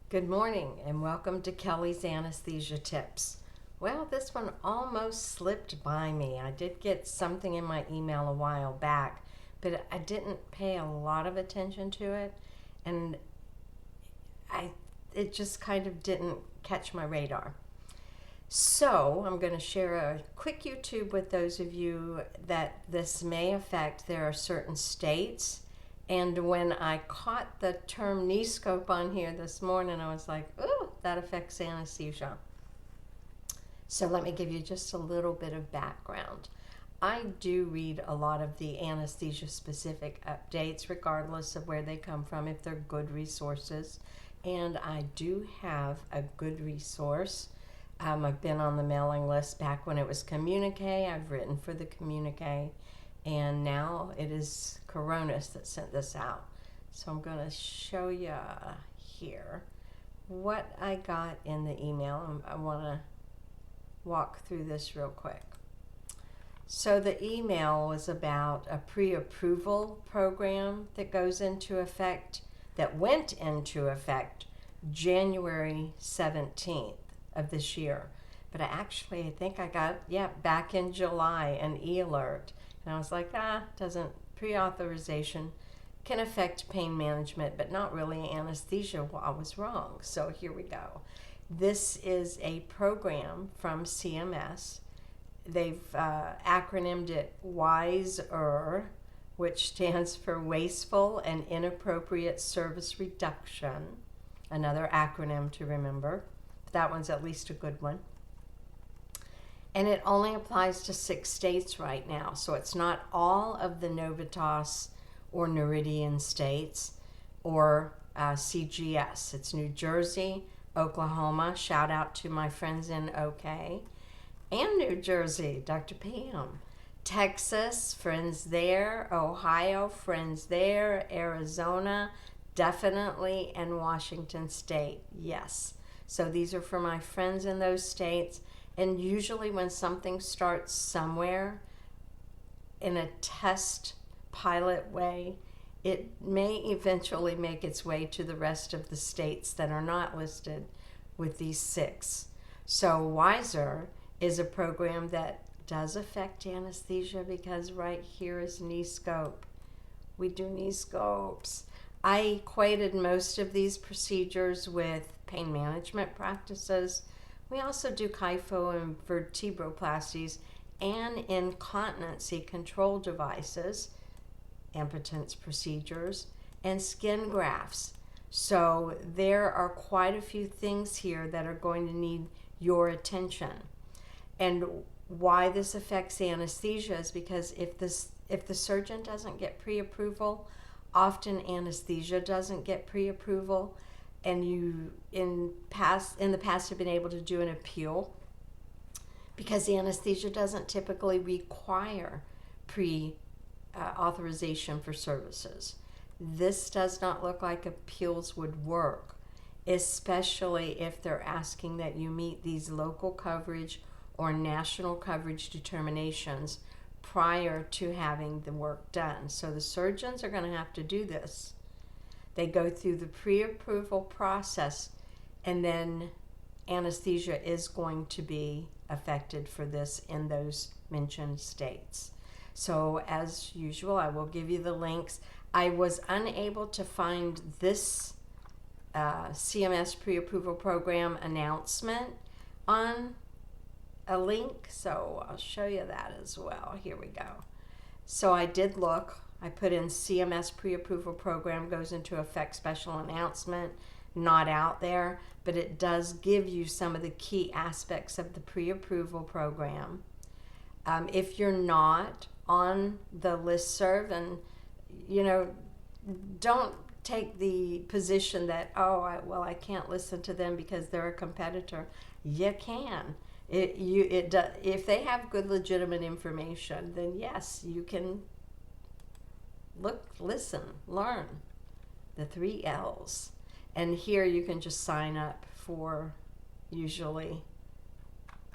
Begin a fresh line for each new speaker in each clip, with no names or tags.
Good morning and welcome to Kelly's Anesthesia Tips. Well, this one almost slipped by me. I did get something in my email a while back, but I didn't pay a lot of attention to it, and it just kind of didn't catch my radar. So I'm going to share a quick YouTube with those of you that this may affect. There are certain states, and when I caught the term knee scope on here this morning, I was like, ooh, that affects anesthesia. So let me give you just a little bit of background. I do read a lot of the anesthesia specific updates, regardless of where they come from, if they're good resources. And I do have a good resource. I've been on the mailing list back when it was Communique. I've written for the Communique, and now it is Coronas that sent this out. So I'm going to show you here what I got in the email. I want to walk through this real quick. So the email was about a pre-approval program that went into effect January 17th of this year. But I think I got, back in July, an e-alert. And I was like, pre-authorization can affect pain management, but not really anesthesia. Well, I was wrong. So here we go. This is a program from CMS. They've acronymed it WISeR, which stands for Wasteful and Inappropriate Service Reduction. Another acronym to remember. That one's at least a good one. And it only applies to 6 states right now. So it's not all of the Novitas or Noridian states or CGS. It's New Jersey, Oklahoma. Shout out to my friends in OK. And New Jersey, Dr. Pam. Texas, friends there. Ohio, friends there. Arizona, definitely. And Washington State, yes. So these are for my friends in those states. And usually when something starts somewhere in a test pilot way, it may eventually make its way to the rest of the states that are not listed with these 6. So WISeR is a program that does affect anesthesia because right here is knee scope. We do knee scopes. I equated most of these procedures with pain management practices. We also do kypho and vertebroplasties and incontinency control devices, impotence procedures, and skin grafts. So there are quite a few things here that are going to need your attention. And why this affects anesthesia is because if the surgeon doesn't get pre-approval, often anesthesia doesn't get pre-approval, and you in the past have been able to do an appeal because anesthesia doesn't typically require pre-authorization for services. This does not look like appeals would work, especially if they're asking that you meet these local coverage or national coverage determinations prior to having the work done. So the surgeons are going to have to do this. They go through the pre-approval process, and then anesthesia is going to be affected for this in those mentioned states. So as usual, I will give you the links. I was unable to find this CMS pre-approval program announcement on a link, so I'll show you that as well. Here we go. So I did look. I put in CMS pre-approval program goes into effect special announcement, not out there, but it does give you some of the key aspects of the pre-approval program. If you're not on the listserv, and don't take the position that, I can't listen to them because they're a competitor. You can. If they have good legitimate information, then yes, you can look, listen, learn, the 3 L's. And here you can just sign up for usually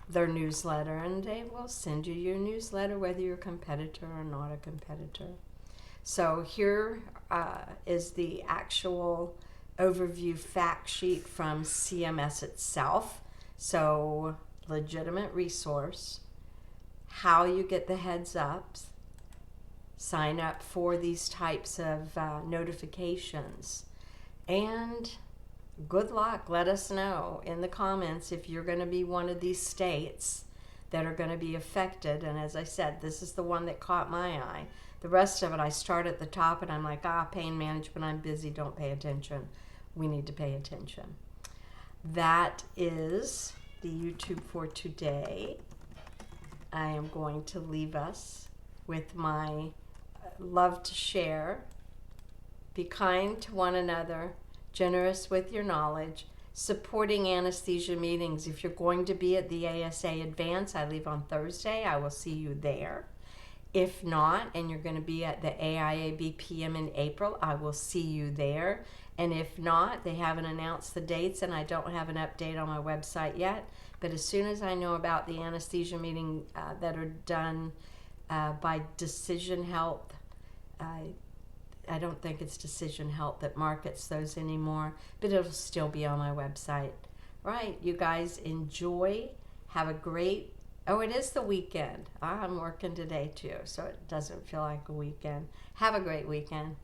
their newsletter, and they will send you your newsletter whether you're a competitor or not a competitor. So here is the actual overview fact sheet from CMS itself. So, legitimate resource. How you get the heads ups. Sign up for these types of notifications. And good luck. Let us know in the comments if you're going to be one of these states that are going to be affected. And as I said, this is the one that caught my eye. The rest of it, I start at the top and I'm like, pain management, I'm busy, don't pay attention. We need to pay attention. That is the YouTube for today. I am going to leave us with my love to share. Be kind to one another, generous with your knowledge, supporting Anesthesia Meetings. If you're going to be at the ASA Advance, I leave on Thursday. I will see you there. If not, and you're going to be at the AIAB PM in April, I will see you there. And if not, they haven't announced the dates, and I don't have an update on my website yet. But as soon as I know about the anesthesia meeting that are done by Decision Health, I don't think it's Decision Health that markets those anymore, but it'll still be on my website. Right, you guys enjoy. Have a great, it is the weekend. I'm working today too, so it doesn't feel like a weekend. Have a great weekend.